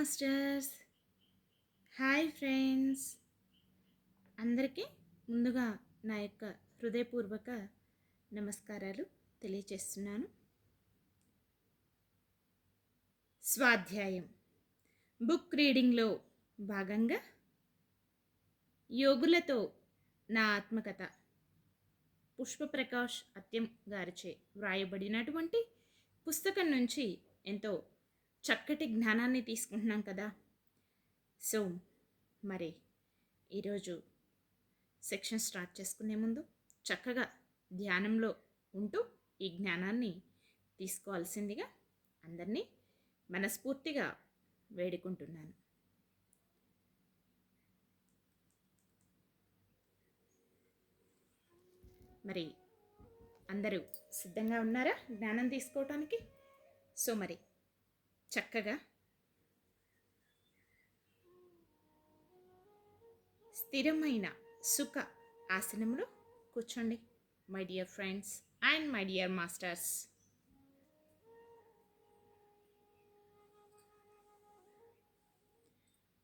Masters. Hi friends. అందరికీ ముందుగా నా యొక్క హృదయపూర్వక నమస్కారాలు తెలియచేస్తున్నాను. స్వాధ్యాయం బుక్ రీడింగ్లో భాగంగా యోగులతో నా ఆత్మకథ పుష్పప్రకాష్ అత్యం గారిచే వ్రాయబడినటువంటి పుస్తకం నుంచి ఎంతో చక్కటి జ్ఞానాన్ని తీసుకుంటున్నాం కదా. సో మరి ఈరోజు సెక్షన్ స్టార్ట్ చేసుకునే ముందు చక్కగా ధ్యానంలో ఉంటూ ఈ జ్ఞానాన్ని తీసుకోవాల్సిందిగా అందరినీ మనస్ఫూర్తిగా వేడుకుంటున్నాను. మరి అందరూ సిద్ధంగా ఉన్నారా జ్ఞానం తీసుకోవటానికి? సో మరి చక్కగా స్థిరమైన సుఖ ఆసనంలో కూర్చోండి my dear friends and my dear masters.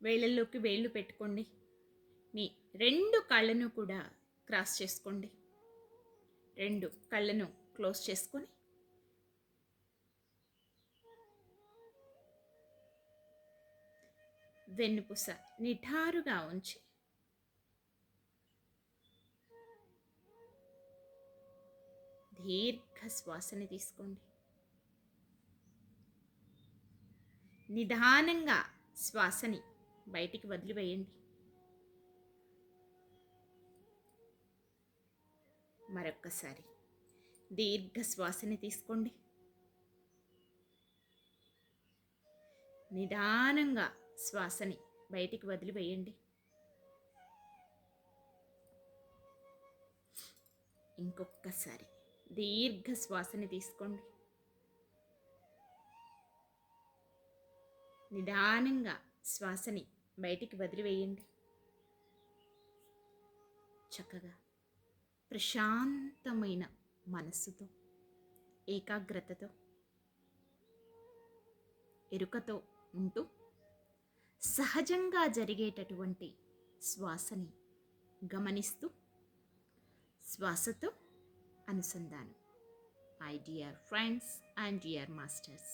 వేళ్ళల్లోకి వేళ్ళు పెట్టుకోండి. మీ రెండు కళ్ళను కూడా క్రాస్ చేసుకోండి. రెండు కళ్ళను క్లోజ్ చేసుకొని వెన్నుపూస నిఠారుగా ఉంచి దీర్ఘ శ్వాసని తీసుకోండి. నిదానంగా శ్వాసని బయటికి వదిలివేయండి. మరొక్కసారి దీర్ఘ శ్వాసని తీసుకోండి. నిదానంగా శ్వాసని బయటికి వదిలివేయండి. ఇంకొక్కసారి దీర్ఘ శ్వాసని తీసుకోండి. నిదానంగా శ్వాసని బయటికి వదిలివేయండి. చక్కగా ప్రశాంతమైన మనస్సుతో, ఏకాగ్రతతో, ఎరుకతో ఉంటూ సహజంగా జరిగేటటువంటి శ్వాసని గమనిస్తూ శ్వాసతో అనుసంధానం. My dear friends and dear masters.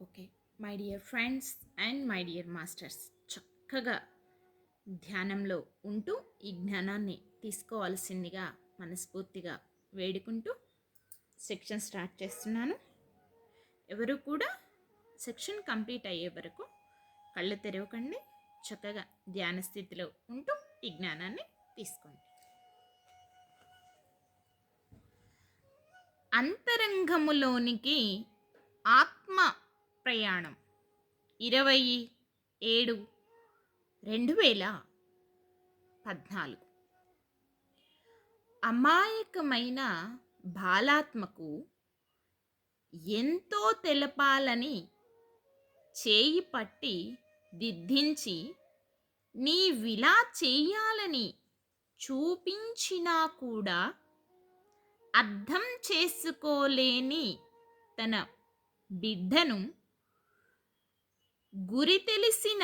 Okay, my dear friends and my dear masters, చక్కగా ధ్యానంలో ఉంటూ ఈ జ్ఞానాన్ని తీసుకోవాల్సిందిగా మనస్ఫూర్తిగా వేడుకుంటూ సెక్షన్ స్టార్ట్ చేస్తున్నాను. ఎవరు కూడా సెక్షన్ కంప్లీట్ అయ్యే వరకు కళ్ళు తెరవకండి. చక్కగా ధ్యాన స్థితిలో ఉంటూ ఈ జ్ఞానాన్ని తీసుకోండి. అంతరంగములోనికి ఆత్మ ప్రయాణం 27/2014. అమాయకమైన బాలాత్మకు ఎంతో తెలపాలని చేయి పట్టి దిద్దించి నీవిలా చెయ్యాలని చూపించినా కూడా అర్థం చేసుకోలేని తన బిడ్డను గురి తెలిసిన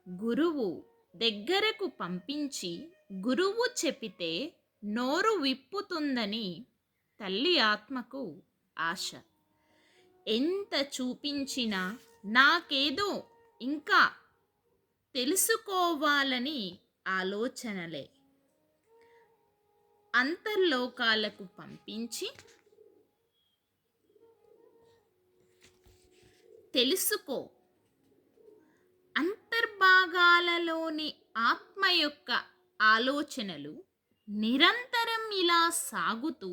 గురువు దగ్గరకు పంపించి గురువు చెప్పితే నోరు విప్పుతుందని తల్లి ఆత్మకు ఆశ. ఎంత చూపించినా నాకేదో ఇంకా తెలుసుకోవాలని ఆలోచనలే. అంతర్లోకాలకు పంపించి తెలుసుకో, అంతర్భాగాలలోని ఆత్మ యొక్క ఆలోచనలు నిరంతరం ఇలా సాగుతూ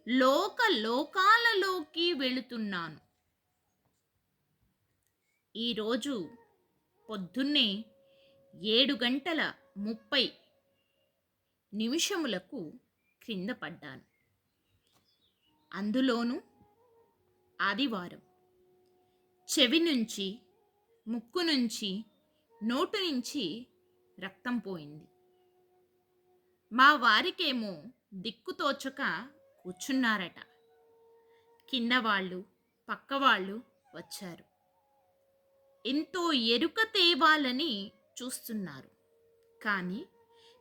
లోకాలలోకి వెళుతున్నాను. ఈరోజు పొద్దున్నే 7:30 క్రింద పడ్డాను. అందులోనూ ఆదివారం. చెవి నుంచి, ముక్కు నుంచి, నోటు నుంచి రక్తం పోయింది. మా వారికేమో దిక్కుతోచక కూర్చున్నారట. కింద వాళ్ళు, పక్కవాళ్ళు వచ్చారు. ఎంతో ఎరుక తేవాలని చూస్తున్నారు. కానీ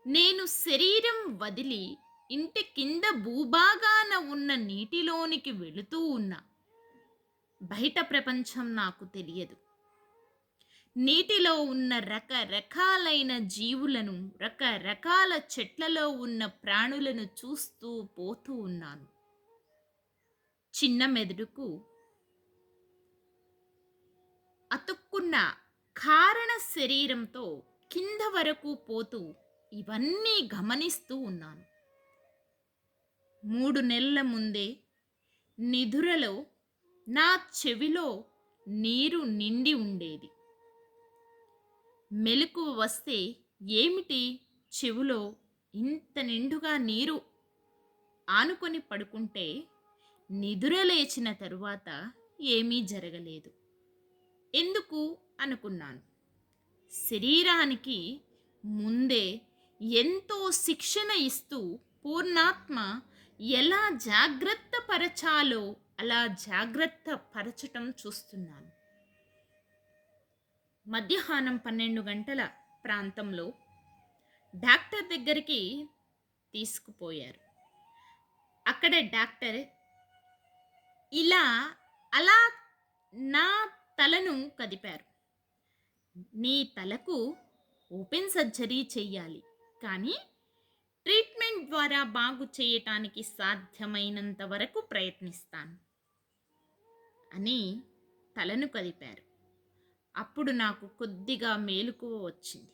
నేను శరీరం వదిలి ఇంటి కింద భూభాగాన ఉన్న నీటిలోనికి వెళుతూ ఉన్నా. బయట ప్రపంచం నాకు తెలియదు. నీటిలో ఉన్న రకరకాలైన జీవులను, రకరకాల చెట్లలో ఉన్న ప్రాణులను చూస్తూ పోతూ ఉన్నాను. చిన్న మెదడుకు అతుక్కున్న కారణ శరీరంతో కింద వరకు పోతూ ఇవన్నీ గమనిస్తూ ఉన్నాను. 3 నెలల ముందే నిదురలో నా చెవిలో నీరు నిండి ఉండేది. మెలకువ వస్తే ఏమిటి చెవిలో ఇంత నిండుగా నీరు ఆనుకొని పడుకుంటే, నిదుర లేచిన తరువాత ఏమీ జరగలేదు. ఎందుకు అనుకున్నాను. శరీరానికి ముందే ఎంతో శిక్షణ ఇస్తూ పూర్ణాత్మ ఎలా జాగ్రత్త పరచాలో అలా జాగ్రత్త పరచటం చూస్తున్నాను. మధ్యాహ్నం 12 గంటల ప్రాంతంలో డాక్టర్ దగ్గరికి తీసుకుపోయారు. అక్కడ డాక్టర్ ఇలా అలా నా తలను కదిపారు. నీ తలకు ఓపెన్ సర్జరీ చెయ్యాలి, కానీ ట్రీట్మెంట్ ద్వారా బాగు చేయటానికి సాధ్యమైనంత వరకు ప్రయత్నిస్తాను అని తలను కదిపారు. అప్పుడు నాకు కొద్దిగా మేలుకువ వచ్చింది.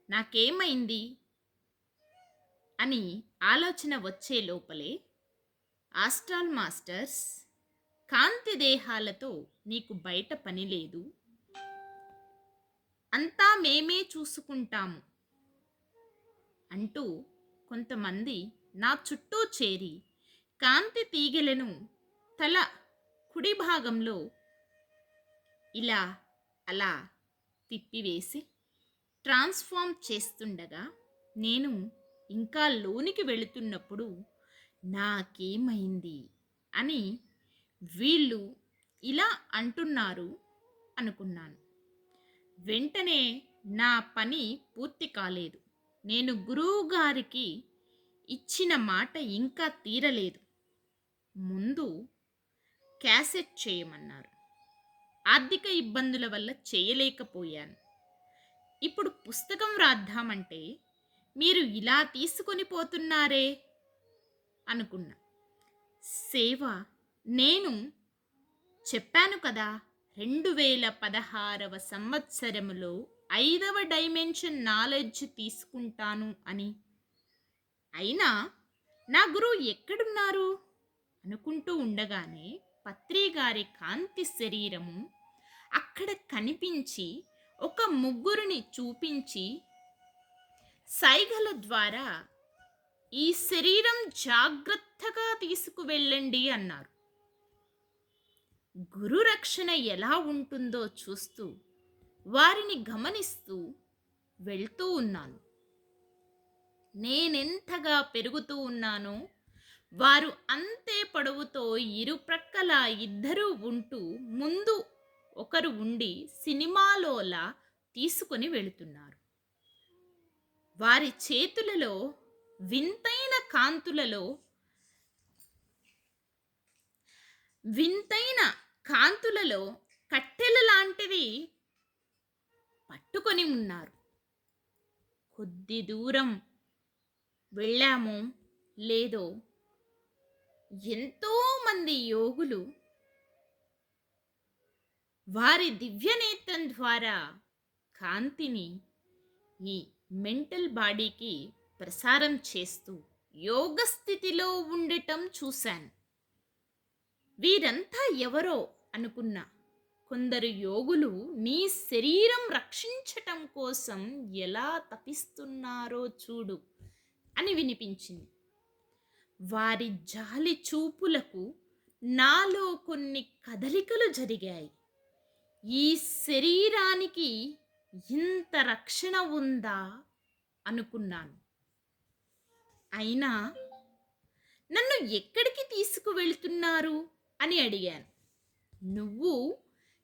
నాకేమైంది అని ఆలోచన వచ్చే లోపలే ఆస్ట్రల్ మాస్టర్స్, కాంతి దేహాలతో నీకు బయట పని లేదు, అంతా మేమే చూసుకుంటాము అంటూ కొంతమంది నా చుట్టూ చేరి కాంతి తీగలను తల కుడి భాగంలో ఇలా అలా తిప్పివేసి ట్రాన్స్ఫార్మ్ చేస్తుండగా నేను ఇంకా లోనికి వెళుతున్నప్పుడు నాకేమైంది అని వీళ్ళు ఇలా అంటున్నారు అనుకున్నాను. వెంటనే నా పని పూర్తి కాలేదు. నేను గురువు గారికి ఇచ్చిన మాట ఇంకా తీరలేదు. ముందు క్యాసెట్ చేయమన్నారు. ఆర్థిక ఇబ్బందుల వల్ల చేయలేకపోయాను. ఇప్పుడు పుస్తకం రాద్దామంటే మీరు ఇలా తీసుకొని పోతున్నారే అనుకున్నా. సేవ నేను చెప్పాను కదా! 2016వ సంవత్సరములో 5వ డైమెన్షన్ నాలెడ్జ్ తీసుకుంటాను అని. అయినా నా గురువు ఎక్కడున్నారు అనుకుంటూ ఉండగానే పత్రి గారి కాంతి శరీరము అక్కడ కనిపించి ఒక ముగ్గురిని చూపించి సైగల ద్వారా ఈ శరీరం జాగ్రత్తగా తీసుకువెళ్ళండి అన్నారు. గురు రక్షణ ఎలా ఉంటుందో చూస్తూ వారిని గమనిస్తూ వెళ్తూ ఉన్నాను. నేనెంతగా పెరుగుతూ ఉన్నానో వారు అంతే పొడవుతో ఇరుప్రక్కల ఇద్దరూ ఉంటూ ముందు ఒకరు ఉండి సినిమాలోలా తీసుకొని వెళుతున్నారు. వారి చేతులలో వింతైన కాంతులలో వింతైన కాంతులలో కట్టెల లాంటివి పట్టుకొని ఉన్నారు. కొద్ది దూరం వెళ్ళామో లేదో ఎంతో మంది యోగులు వారి దివ్యనేత్రం ద్వారా కాంతిని ఈ మెంటల్ బాడీకి ప్రసారం చేస్తూ యోగ స్థితిలో ఉండటం చూశాను. వీరంతా ఎవరో అనుకున్నా. కొందరు యోగులు నీ శరీరం రక్షించటం కోసం ఎలా తపిస్తున్నారో చూడు అని వినిపించింది. వారి జాలి చూపులకు నాలో కొన్ని కదలికలు జరిగాయి. ఈ శరీరానికి ఇంత రక్షణ ఉందా అనుకున్నాను. అయినా నన్ను ఎక్కడికి తీసుకువెళ్తున్నారు అని అడిగాను. నువ్వు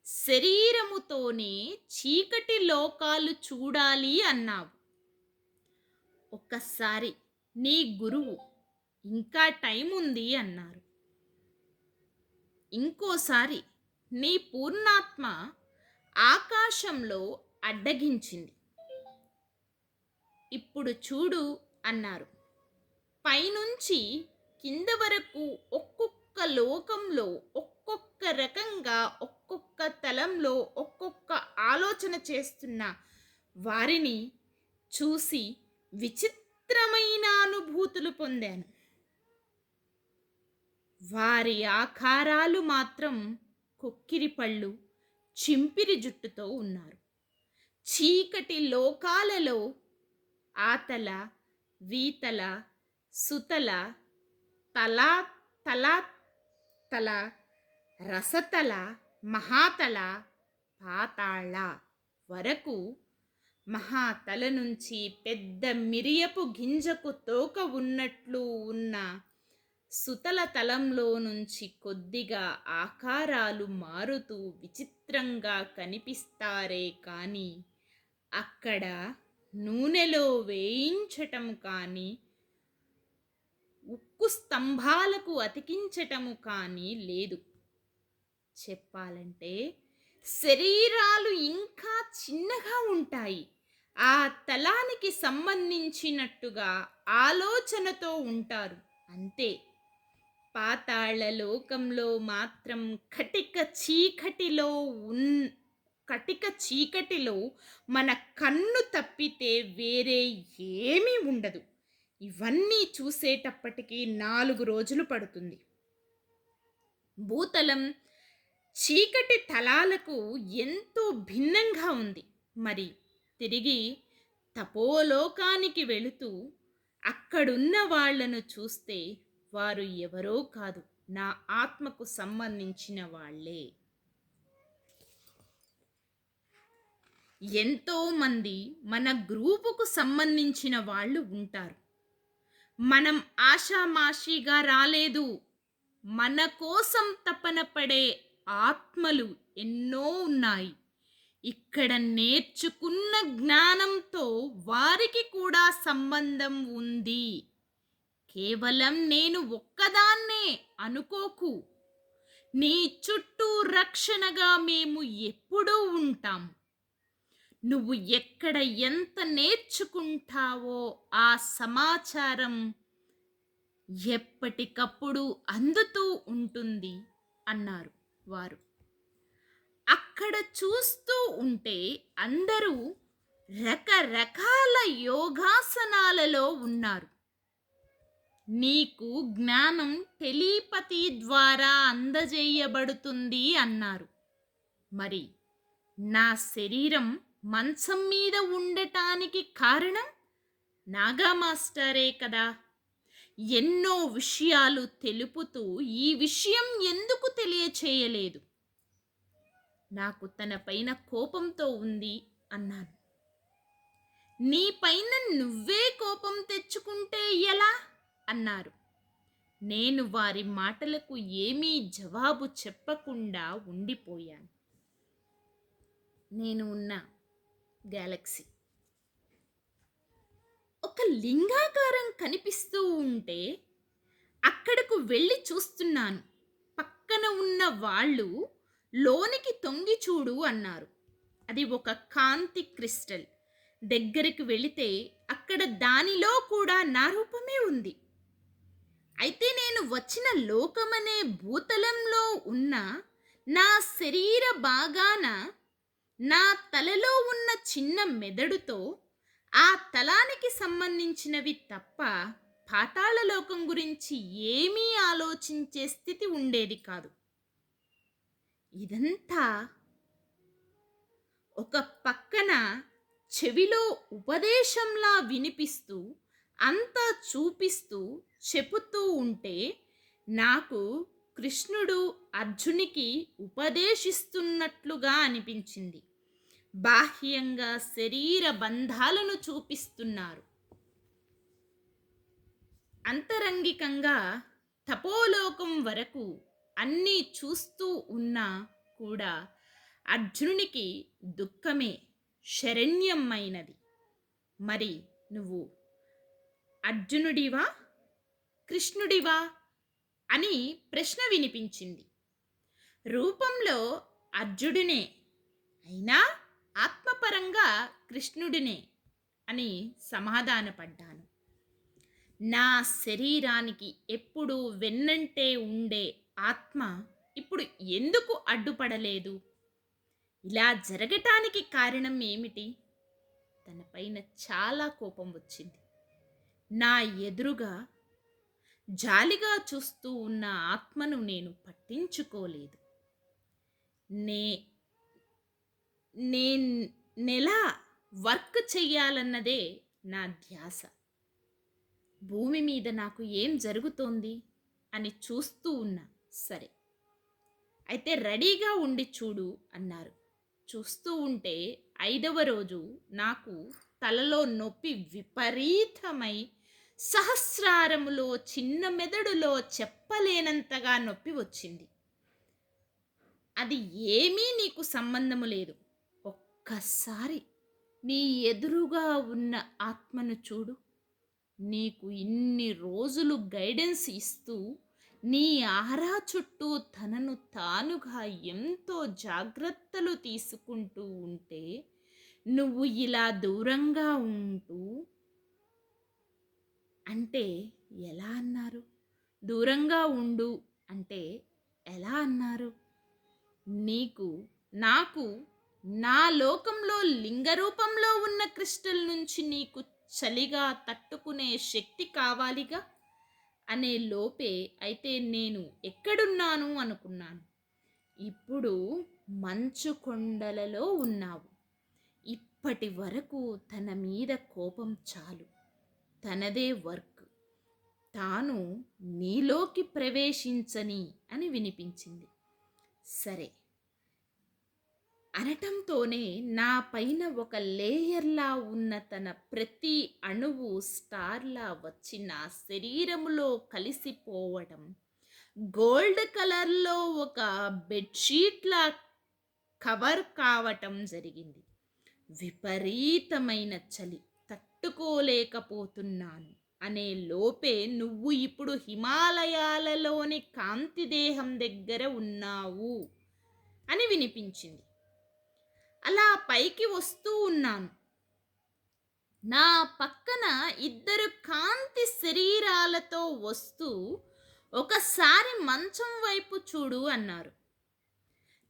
శరీరముతోనే చీకటి లోకాలు చూడాలి అన్నావు. ఒక్కసారి నీ గురువు ఇంకా టైం ఉంది అన్నారు. ఇంకోసారి నీ పూర్ణాత్మ ఆకాశంలో అడ్డగించింది. ఇప్పుడు చూడు అన్నారు. పైనుంచి కింద వరకు ఒక్కొక్క లోకంలో ఒక్కొక్క రకంగా ఒక్కొక్క తలంలో ఒక్కొక్క ఆలోచన చేస్తున్న వారిని చూసి విచిత్రమైన అనుభూతులు పొందాను. వారి ఆకారాలు మాత్రం కొక్కిరిపళ్ళు, చింపిరి జుట్టుతో ఉన్నారు. చీకటి లోకాలలో ఆతల, వీతల, సుతల, తలా తలా తల, రసతల, మహాతల, పాతాళ వరకు మహాతల నుంచి పెద్ద మిరియపు గింజకు తోక ఉన్నట్లు ఉన్న సుతల తలంలో నుంచి కొద్దిగా ఆకారాలు మారుతూ విచిత్రంగా కనిపిస్తారే కానీ అక్కడ నూనెలో వేయించటం కానీ ఉక్కు స్తంభాలకు అతికించటము కానీ లేదు. చెప్పాలంటే శరీరాలు ఇంకా చిన్నగా ఉంటాయి. ఆ తలానికి సంబంధించినట్టుగా ఆలోచనతో ఉంటారు అంతే. పాతాళ లోకంలో మాత్రం కటిక చీకటిలో మన కన్ను తప్పితే వేరే ఏమీ ఉండదు. ఇవన్నీ చూసేటప్పటికి 4 రోజులు పడుతుంది. భూతలం చీకటి తలాలకు ఎంతో భిన్నంగా ఉంది. మరి తిరిగి తపోలోకానికి వెళుతూ అక్కడున్న వాళ్లను చూస్తే వారు ఎవరో కాదు, నా ఆత్మకు సంబంధించిన వాళ్ళే. ఎంతో మంది మన గ్రూపుకు సంబంధించిన వాళ్ళు ఉంటారు. మనం ఆషామాషిగా రాలేదు. మన కోసం తపన పడే ఆత్మలు ఎన్నో ఉన్నాయి. ఇక్కడ నేర్చుకున్న జ్ఞానంతో వారికి కూడా సంబంధం ఉంది. కేవలం నేను ఒక్కదాన్నే అనుకోకు. నీ చుట్టూ రక్షణగా మేము ఎప్పుడూ ఉంటాం. నువ్వు ఎక్కడ ఎంత నేర్చుకుంటావో ఆ సమాచారం ఎప్పటికప్పుడు అందుతూ ఉంటుంది అన్నారు వారు. అక్కడ చూస్తూ ఉంటే అందరూ రకరకాల యోగాసనాలలో ఉన్నారు. నీకు జ్ఞానం టెలిపతి ద్వారా అందజేయబడుతుంది అన్నారు. మరి నా శరీరం మంచం మీద ఉండటానికి కారణం నాగా మాస్టరే కదా. ఎన్నో విషయాలు తెలుపుతూ ఈ విషయం ఎందుకు తెలియచేయలేదు? నాకు తన పైన కోపంతో ఉంది అన్నాను. నీ పైన నువ్వే కోపం తెచ్చుకుంటే ఎలా అన్నారు. నేను వారి మాటలకు ఏమీ జవాబు చెప్పకుండా ఉండిపోయాను. నేను ఉన్న గ్యాలక్సీ ఒక లింగాకారం కనిపిస్తూ ఉంటే అక్కడకు వెళ్ళి చూస్తున్నాను. పక్కన ఉన్న వాళ్ళు లోనికి తొంగి చూడు అన్నారు. అది ఒక కాంతి క్రిస్టల్. దగ్గరికి వెళితే అక్కడ దానిలో కూడా నా రూపమే ఉంది. అయితే నేను వచ్చిన లోకమనే భూతలంలో ఉన్న నా శరీర భాగాన నా తలలో ఉన్న చిన్న మెదడుతో ఆ తలానికి సంబంధించినవి తప్ప పాతాళలోకం గురించి ఏమీ ఆలోచించే స్థితి ఉండేది కాదు. ఇదంతా ఒక పక్కన చెవిలో ఉపదేశంలా వినిపిస్తూ అంతా చూపిస్తూ చెబుతూ ఉంటే నాకు కృష్ణుడు అర్జునికి ఉపదేశిస్తున్నట్లుగా అనిపించింది. బాహ్యంగా శరీర బంధాలను చూపిస్తున్నారు. అంతరంగికంగా తపోలోకం వరకు అన్నీ చూస్తూ ఉన్నా కూడా అర్జునునికి దుఃఖమే శరణ్యమైనది. మరి నువ్వు అర్జునుడివా కృష్ణుడివా అని ప్రశ్న వినిపించింది. రూపంలో అర్జునుడినే అయినా ఆత్మపరంగా కృష్ణుడినే అని సమాధానపడ్డాను. నా శరీరానికి ఎప్పుడూ వెన్నంటే ఉండే ఆత్మ ఇప్పుడు ఎందుకు అడ్డుపడలేదు? ఇలా జరగటానికి కారణం ఏమిటి? తన పైన చాలా కోపం వచ్చింది. నా ఎదురుగా జాలిగా చూస్తూ ఉన్న ఆత్మను నేను పట్టించుకోలేదు. నేనెలా వర్క్ చెయ్యాలన్నదే నా ధ్యాస. భూమి మీద నాకు ఏం జరుగుతోంది అని చూస్తూ ఉన్నా. సరే అయితే రెడీగా ఉండి చూడు అన్నారు. చూస్తూ ఉంటే 5వ రోజు నాకు తలలో నొప్పి విపరీతమై సహస్రారములో చిన్న మెదడులో చెప్పలేనంతగా నొప్పి వచ్చింది. అది ఏమీ నీకు సంబంధము లేదు. ఒక్కసారి నీ ఎదురుగా ఉన్న ఆత్మను చూడు. నీకు ఇన్ని రోజులు గైడెన్స్ ఇస్తూ నీ ఆరా చుట్టూ తనను తానుగా ఎంతో జాగ్రత్తలు తీసుకుంటూ ఉంటే నువ్వు ఇలా దూరంగా ఉంటూ అంటే ఎలా అన్నారు? దూరంగా ఉండు అంటే ఎలా అన్నారు? నీకు నాకు నా లోకంలో లింగ రూపంలో ఉన్న క్రిస్టల్ నుంచి నీకు చలిగా తట్టుకునే శక్తి కావాలిగా అనే లోపే అయితే నేను ఎక్కడున్నాను అనుకున్నాను. ఇప్పుడు మంచు కొండలలో ఉన్నావు. ఇప్పటి వరకు తన మీద కోపం చాలు. తనదే వర్క్. తాను నీలోకి ప్రవేశించని అని వినిపించింది. సరే అనటంతోనే నా పైన ఒక లేయర్లా ఉన్న తన ప్రతి అణువు స్టార్లా వచ్చి నా శరీరములో కలిసిపోవటం, గోల్డ్ కలర్లో ఒక బెడ్షీట్లా కవర్ కావటం జరిగింది. విపరీతమైన చలి తట్టుకోలేకపోతున్నాను. అనే లోపే నువ్వు ఇప్పుడు హిమాలయాలలోని కాంతి దేహం దగ్గర ఉన్నావు అని వినిపించింది. అలా పైకి వస్తూ ఉన్నాను. నా పక్కన ఇద్దరు కాంతి శరీరాలతో వస్తూ ఒకసారి మంచం వైపు చూడు అన్నారు.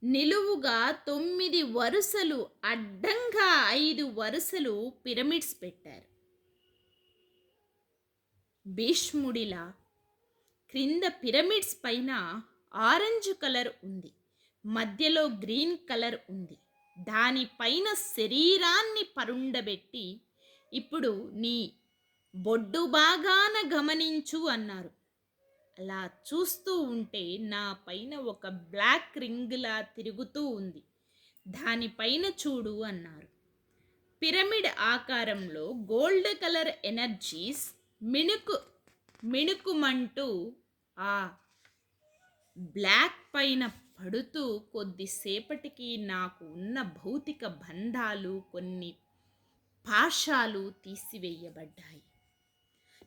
నిలువుగా 9 వరుసలు, అడ్డంగా 5 వరుసలు పిరమిడ్స్ పెట్టారు. భీష్ముడిలా క్రింద పిరమిడ్స్ పైన ఆరెంజ్ కలర్ ఉంది, మధ్యలో గ్రీన్ కలర్ ఉంది. దానిపైన శరీరాన్ని పరుండబెట్టి ఇప్పుడు నీ బొడ్డు బాగాన గమనించు అన్నారు. అలా చూస్తూ ఉంటే నా పైన ఒక బ్లాక్ రింగ్లా తిరుగుతూ ఉంది. దానిపైన చూడు అన్నారు. పిరమిడ్ ఆకారంలో గోల్డ్ కలర్ ఎనర్జీస్ మిణుకుమంటూ ఆ బ్లాక్ పైన పడుతూ కొద్దిసేపటికి నాకు ఉన్న భౌతిక బంధాలు, కొన్ని పాశాలు తీసివేయబడ్డాయి.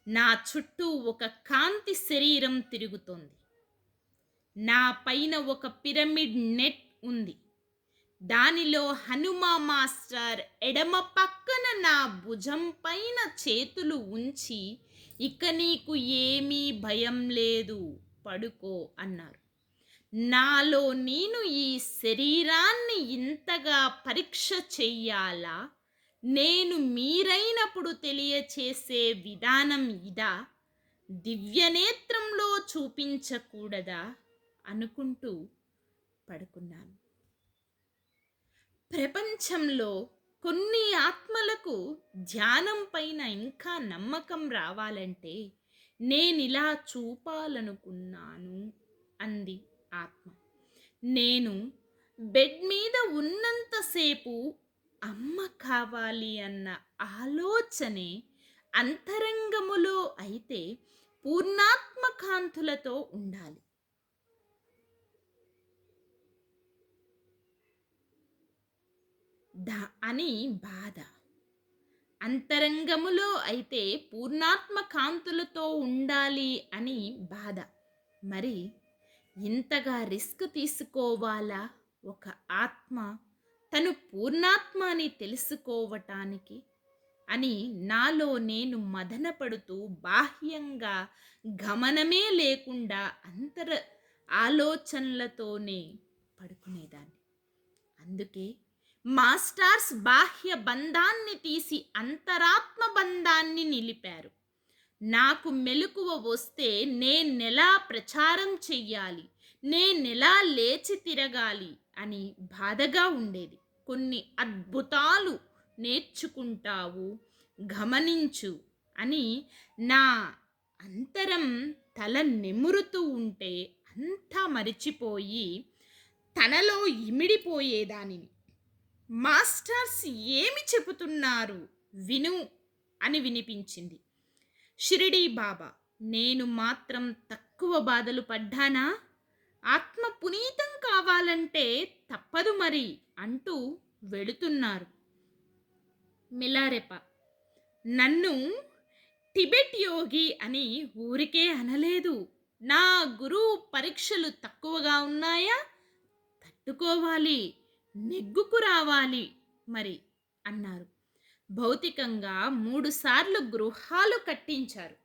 నా చుట్టూ ఒక కాంతి శరీరం తిరుగుతోంది. నా పైన ఒక పిరమిడ్ నెట్ ఉంది. దానిలో హనుమా మాస్టర్ ఎడమ పక్కన నా భుజం పైన చేతులు ఉంచి ఇక నీకు ఏమీ భయం లేదు, పడుకో అన్నారు. నాలో నేను ఈ శరీరాన్ని ఇంతగా పరీక్ష చెయ్యాలా? నేను మీరైనప్పుడు తెలియచేసే విధానం ఇదా? దివ్యనేత్రంలో చూపించకూడదా అనుకుంటూ పడుకున్నాను. ప్రపంచంలో కొన్ని ఆత్మలకు ధ్యానం పైన ఇంకా నమ్మకం రావాలంటే నేనిలా చూపాలనుకున్నాను అంది ఆత్మ. నేను బెడ్ మీద ఉన్నంతసేపు అమ్మ కావాలి అన్న ఆలోచనే అంతరంగములో అయితే పూర్ణాత్మ కాంతులతో ఉండాలి. అని బాధ. అంతరంగములో అయితే పూర్ణాత్మ కాంతులతో ఉండాలి అని బాధ. మరి ఇంతగా రిస్క్ తీసుకోవాలా ఒక ఆత్మ తను పూర్ణాత్మ అని తెలుసుకోవటానికి అని నాలో నేను మదనపడుతూ బాహ్యంగా గమనమే లేకుండా అంతర ఆలోచనలతోనే పడుకునేదాన్ని. అందుకే మాస్టర్స్ బాహ్య బంధాన్ని తీసి అంతరాత్మ బంధాన్ని నిలిపారు. నాకు మెలకువ వస్తే నేనెలా ప్రచారం చెయ్యాలి, నేనెలా లేచి తిరగాలి అని బాధగా ఉండేది. కొన్ని అద్భుతాలు నేర్చుకుంటావు, గమనించు అని నా అంతరం తల నిమురుతూ ఉంటే అంతా మరిచిపోయి తనలో ఇమిడిపోయేదానిని. మాస్టర్స్ ఏమి చెబుతున్నారు విను అని వినిపించింది. షిరిడీ బాబా, నేను మాత్రం తక్కువ బాధలు పడ్డానా? ఆత్మ పునీతం కావాలంటే తప్పదు మరి అంటూ వెళుతున్నారు. మిలారెప, నన్ను టిబెట్ యోగి అని ఊరికే అనలేదు. నా గురువు పరీక్షలు తక్కువగా ఉన్నాయా? తట్టుకోవాలి, నెగ్గుకు రావాలి మరి అన్నారు. భౌతికంగా 3 సార్లు గృహాలు కట్టించారు.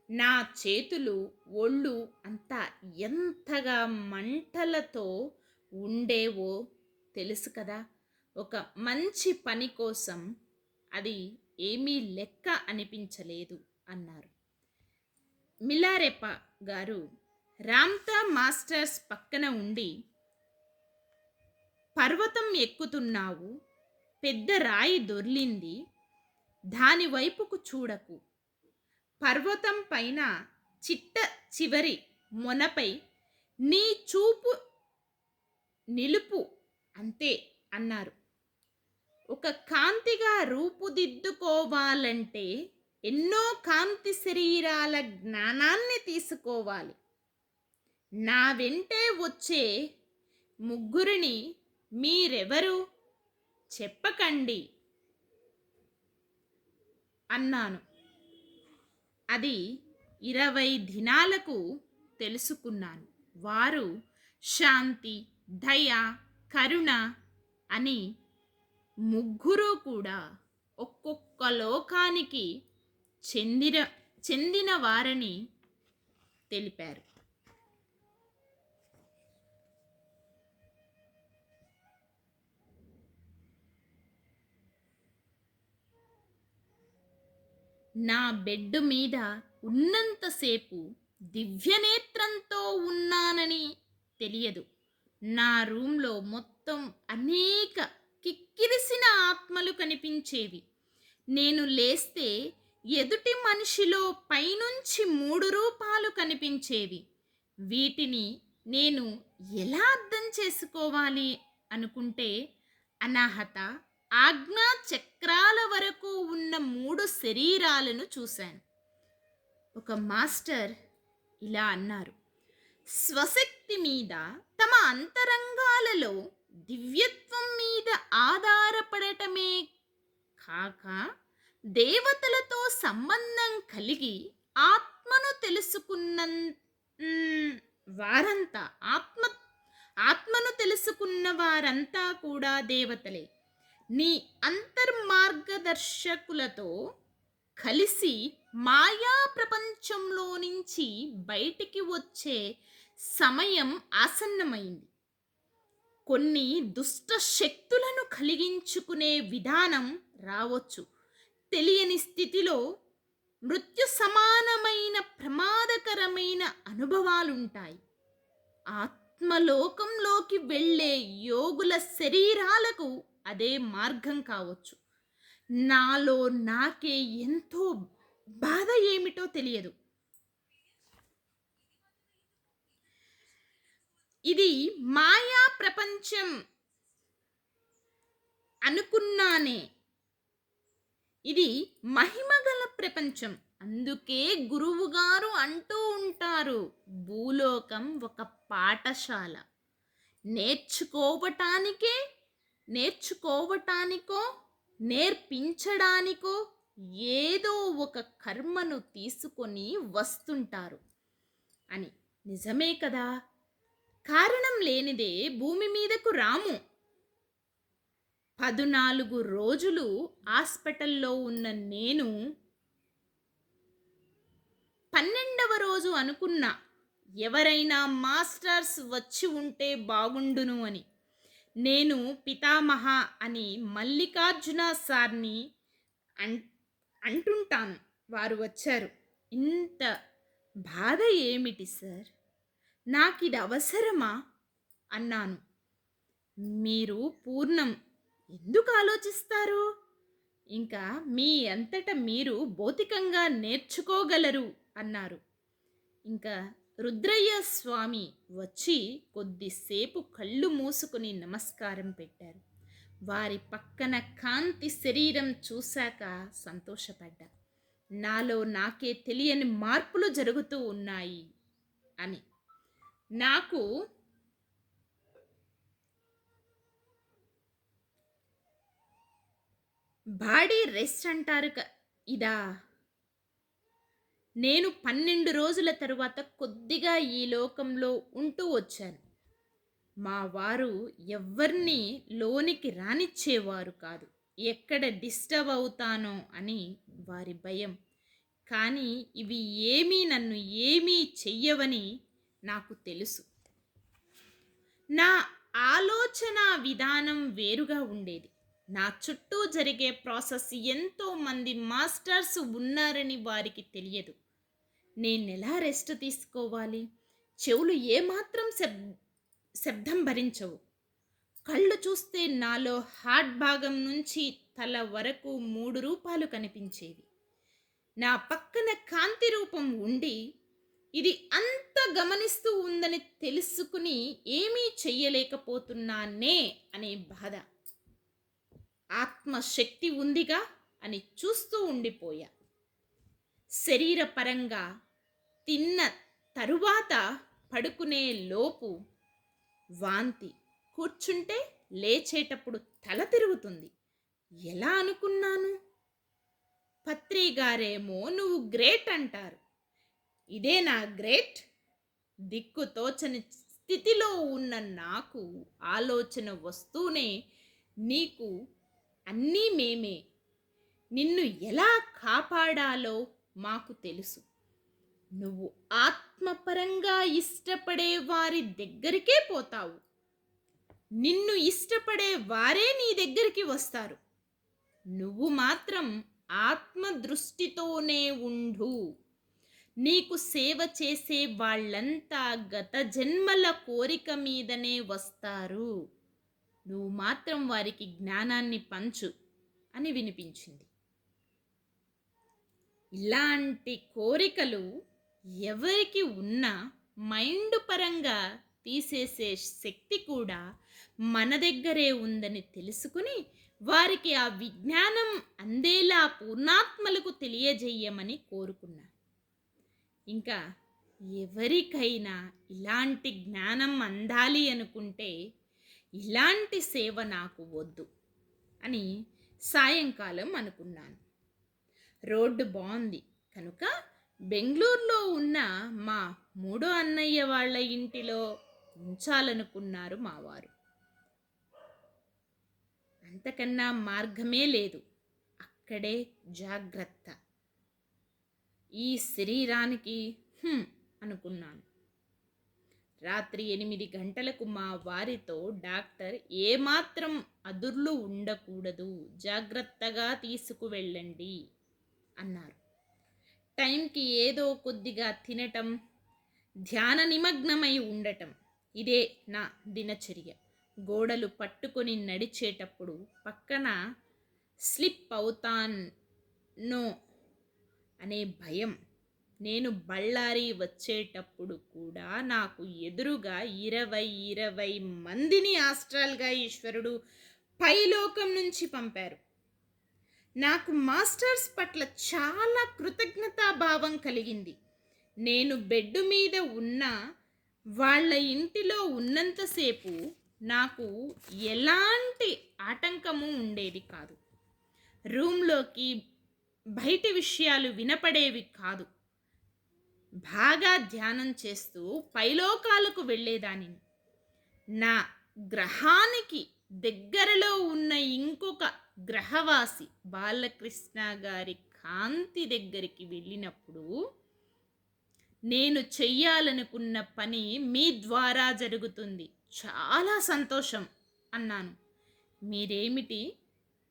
నా చేతులు, ఒళ్ళు అంతా ఎంతగా మంటలతో ఉండేవో తెలుసు కదా. ఒక మంచి పని కోసం అది ఏమీ లెక్క అనిపించలేదు అన్నారు. మిలారెప్ప గారు రామ్తా మాస్టర్స్ పక్కన ఉండి, పర్వతం ఎక్కుతున్నావు, పెద్ద రాయి దొర్లింది, దాని వైపుకు చూడకు, పర్వతం పైన చిట్ట చివరి మొనపై నీ చూపు నిలుపు అంతే అన్నారు. ఒక కాంతిగా రూపుదిద్దుకోవాలంటే ఎన్నో కాంతి శరీరాల జ్ఞానాన్ని తీసుకోవాలి. నా వెంటే వచ్చే ముగ్గురిని మీరెవరు చెప్పకండి అన్నాను. అది 20 దినాలకు తెలుసుకున్నాను. వారు శాంతి, దయ, కరుణ అని ముగ్గురు కూడా ఒక్కొక్క లోకానికి చెందిన చెందిన వారని తెలిపారు. నా బెడ్ మీద ఉన్నంతసేపు దివ్యనేత్రంతో ఉన్నానని తెలియదు. నా రూమ్లో మొత్తం అనేక కిక్కిరిసిన ఆత్మలు కనిపించేవి. నేను లేస్తే ఎదుటి మనిషిలో పైనుంచి 3 రూపాలు కనిపించేవి. వీటిని నేను ఎలా అర్థం చేసుకోవాలి అనుకుంటే, అనాహత, ఆజ్ఞా చక్రాల వరకు ఉన్న 3 శరీరాలను చూశాను. ఒక మాస్టర్ ఇలా అన్నారు: స్వశక్తి మీద, తమ అంతరంగాలలో దివ్యత్వం మీద ఆధారపడటమే కాక దేవతలతో సంబంధం కలిగి ఆత్మను తెలుసుకున్న వారంతా ఆత్మను తెలుసుకున్న వారంతా కూడా దేవతలే. నీ అంతర్మార్గదర్శకులతో కలిసి మాయా ప్రపంచంలో నుంచి బయటికి వచ్చే సమయం ఆసన్నమైంది. కొన్ని దుష్ట శక్తులను కలిగించుకునే విధానం రావచ్చు. తెలియని స్థితిలో మృత్యు సమానమైన ప్రమాదకరమైన అనుభవాలుంటాయి. ఆత్మలోకంలోకి వెళ్ళే యోగుల శరీరాలకు అదే మార్గం కావచ్చు. నాలో నాకే ఎంతో బాధ ఏమిటో తెలియదు. ఇది మాయా ప్రపంచం అనుకున్నానే. ఇది మహిమగల ప్రపంచం. అందుకే గురువుగారు అంటూ ఉంటారు, భూలోకం ఒక పాఠశాల. నేర్చుకోవటానికో నేర్పించడానికో ఏదో ఒక కర్మను తీసుకొని వస్తుంటారు అని. నిజమే కదా. కారణం లేనిదే భూమి మీదకు రాము. 14 రోజులు హాస్పిటల్లో ఉన్న నేను 12వ రోజు అనుకున్నా, ఎవరైనా మాస్టర్స్ వచ్చి ఉంటే బాగుండును అని. నేను పితామహ అని మల్లికార్జున సార్ని అంటుంటాను. వారు వచ్చారు. ఇంత బాధ ఏమిటి సార్, నాకిది అవసరమా అన్నాను. మీరు పూర్ణం ఎందుకు ఆలోచిస్తారు? ఇంకా మీ అంతట మీరు భౌతికంగా నేర్చుకోగలరు అన్నారు. ఇంకా రుద్రయ్య స్వామి వచ్చి కొద్దిసేపు కళ్ళు మూసుకుని నమస్కారం పెట్టారు. వారి పక్కన కాంతి శరీరం చూశాక సంతోషపడ్డా. నాలో నాకే తెలియని మార్పులు జరుగుతూ ఉన్నాయి అని. నాకు బాడీ రెస్ట్ అంటారు ఇదా. నేను 12 రోజుల తరువాత కొద్దిగా ఈ లోకంలో ఉంటూ వచ్చాను. మా వారు ఎవ్వరిని లోనికి రానిచ్చేవారు కాదు. ఎక్కడ డిస్టర్బ్ అవుతానో అని వారి భయం. కానీ ఇవి నన్ను ఏమీ చెయ్యవని నాకు తెలుసు. నా ఆలోచన విధానం వేరుగా ఉండేది. నా చుట్టూ జరిగే ప్రాసెస్ ఎంతో మంది మాస్టర్స్ ఉన్నారని వారికి తెలియదు. నేనెలా రెస్ట్ తీసుకోవాలి? చెవులు ఏమాత్రం శబ్దం భరించవు. కళ్ళు చూస్తే నాలో హార్ట్ భాగం నుంచి తల వరకు 3 రూపాలు కనిపించేవి. నా పక్కన కాంతి రూపం ఉండి ఇది అంత గమనిస్తూ ఉందని తెలుసుకుని ఏమీ చెయ్యలేకపోతున్నానే అనే బాధ. ఆత్మశక్తి ఉందిగా అని చూస్తూ ఉండిపోయా. శరీరపరంగా తిన్న తరువాత పడుకునే లోపు వాంతి, కూర్చుంటే లేచేటప్పుడు తల తిరుగుతుంది. ఎలా అనుకున్నాను? పత్రి గారేమో నువ్వు గ్రేట్ అంటారు. ఇదే నా గ్రేట్? దిక్కు తోచని స్థితిలో ఉన్న నాకు ఆలోచన వస్తూనే నీకు అన్నీ మేమే. నిన్ను ఎలా కాపాడాలో మాకు తెలుసు. నువ్వు ఆత్మపరంగా ఇష్టపడే వారి దగ్గరికే పోతావు. నిన్ను ఇష్టపడే వారే నీ దగ్గరికి వస్తారు. నువ్వు మాత్రం ఆత్మ దృష్టితోనే ఉండు. నీకు సేవ చేసే వాళ్ళంతా గత జన్మల కోరిక మీదనే వస్తారు. నువ్వు మాత్రం వారికి జ్ఞానాన్ని పంచు అని వినిపించింది. ఇలాంటి కోరికలు ఎవరికి ఉన్నా మైండ్ పరంగా తీసేసే శక్తి కూడా మన దగ్గరే ఉందని తెలుసుకుని వారికి ఆ విజ్ఞానం అందేలా పూర్ణాత్మలకు తెలియజేయమని కోరుకున్నా. ఇంకా ఎవరికైనా ఇలాంటి జ్ఞానం అందాలి అనుకుంటే ఇలాంటి సేవ నాకు వద్దు అని సాయంకాలం అనుకున్నాను. రోడ్డు బాగుంది కనుక బెంగళూరులో ఉన్న మా మూడో అన్నయ్య వాళ్ళ ఇంటిలో ఉంచాలనుకున్నారు మావారు. అంతకన్నా మార్గమే లేదు. అక్కడే జాగ్రత్త. ఈ శరీరానికి అనుకున్నాను. రాత్రి 8 గంటలకు మా వారితో డాక్టర్ ఏమాత్రం అదుర్లు ఉండకూడదు, జాగ్రత్తగా తీసుకువెళ్ళండి అన్నారు. టైంకి ఏదో కొద్దిగా తినటం, ధ్యాన నిమగ్నమై ఉండటం ఇదే నా దినచర్య. గోడలు పట్టుకొని నడిచేటప్పుడు పక్కన స్లిప్ అవుతానో అనే భయం. నేను బళ్ళారి వచ్చేటప్పుడు కూడా నాకు ఎదురుగా 20 మందిని ఆస్ట్రాల్గా ఈశ్వరుడు పైలోకం నుంచి పంపారు. నాకు మాస్టర్స్ పట్ల చాలా కృతజ్ఞతాభావం కలిగింది. నేను బెడ్ మీద ఉన్న వాళ్ళ ఇంటిలో ఉన్నంతసేపు నాకు ఎలాంటి ఆటంకము ఉండేది కాదు. రూమ్లోకి బయటి విషయాలు వినపడేవి కాదు. బాగా ధ్యానం చేస్తూ పైలోకాలకు వెళ్ళేదానిని. నా గ్రహానికి దగ్గరలో ఉన్న ఇంకొక గ్రహవాసి బాలకృష్ణ గారి కాంతి దగ్గరికి వెళ్ళినప్పుడు నేను చెయ్యాలనుకున్న పని మీ ద్వారా జరుగుతుంది, చాలా సంతోషం అన్నాను. మీరేమిటి,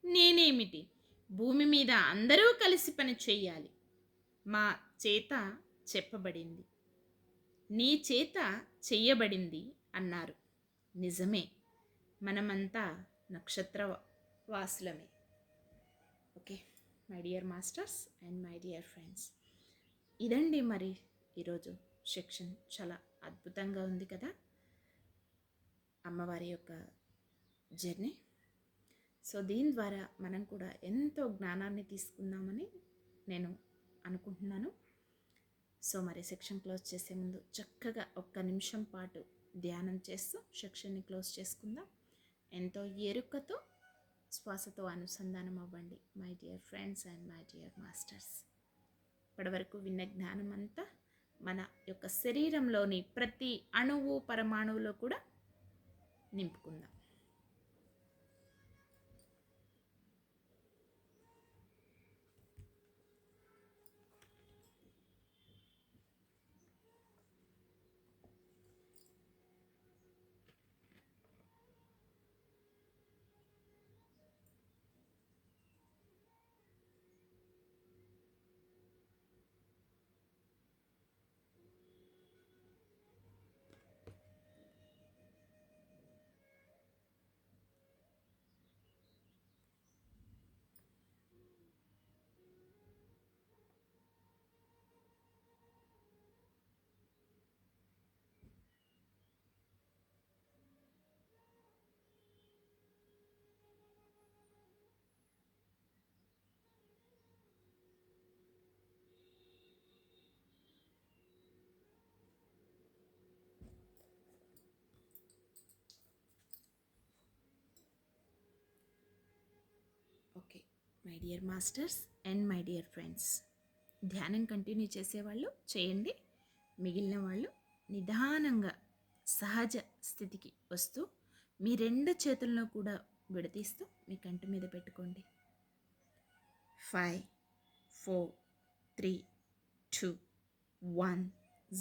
నేనేమిటి, భూమి మీద అందరూ కలిసి పని చెయ్యాలి. మా చేత చెప్పబడింది, నీ చేత చెయ్యబడింది అన్నారు. నిజమే, మనమంతా నక్షత్ర వాసులమే. Okay my dear masters and my dear friends, ఇదండి మరి ఈరోజు సెక్షన్. చాలా అద్భుతంగా ఉంది కదా అమ్మవారి యొక్క జర్నీ. సో దీని ద్వారా మనం కూడా ఎంతో జ్ఞానాన్ని తీసుకుందామని నేను అనుకుంటున్నాను. సో మరి సెక్షన్ క్లోజ్ చేసే ముందు చక్కగా 1 నిమిషం పాటు ధ్యానం చేస్తూ సెక్షన్ని క్లోజ్ చేసుకుందాం. ఎంతో ఎరుకతో శ్వాసతో అనుసంధానం అవ్వండి my dear friends and my dear masters. ఇప్పటివరకు విన్న జ్ఞానం అంతా మన యొక్క శరీరంలోని ప్రతి అణువు పరమాణువులో కూడా నింపుకుందాం. My dear masters and my dear friends, ధ్యానం కంటిన్యూ చేసేవాళ్ళు చేయండి. మిగిలిన వాళ్ళు నిదానంగా సహజ స్థితికి వస్తూ మీ రెండు చేతుల్లో కూడా విడదీస్తూ మీ కంటి మీద పెట్టుకోండి. 5, 4, 3, 2, 1,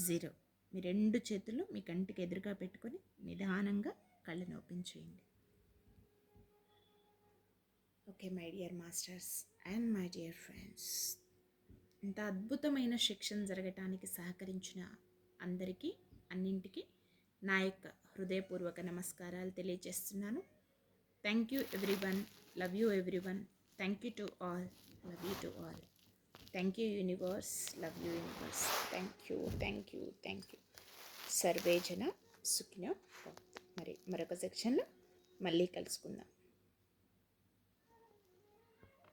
0. మీ రెండు చేతులు మీ కంటికి ఎదురుగా పెట్టుకొని నిదానంగా కళ్ళను ఓపెన్ చేయండి. Okay my dear masters and my dear friends, ఇంత అద్భుతమైన శిక్షణ జరగటానికి సహకరించిన అందరికీ అన్నింటికి నా యొక్క హృదయపూర్వక నమస్కారాలు తెలియజేస్తున్నాను. Thank you everyone, love you everyone, thank you to all, love you to all, thank you universe, love you universe, thank you thank you thank you. Survey జన సుఖినో భవంతు. మరొక సెక్షన్లో మళ్ళీ కలుసుకుందాం.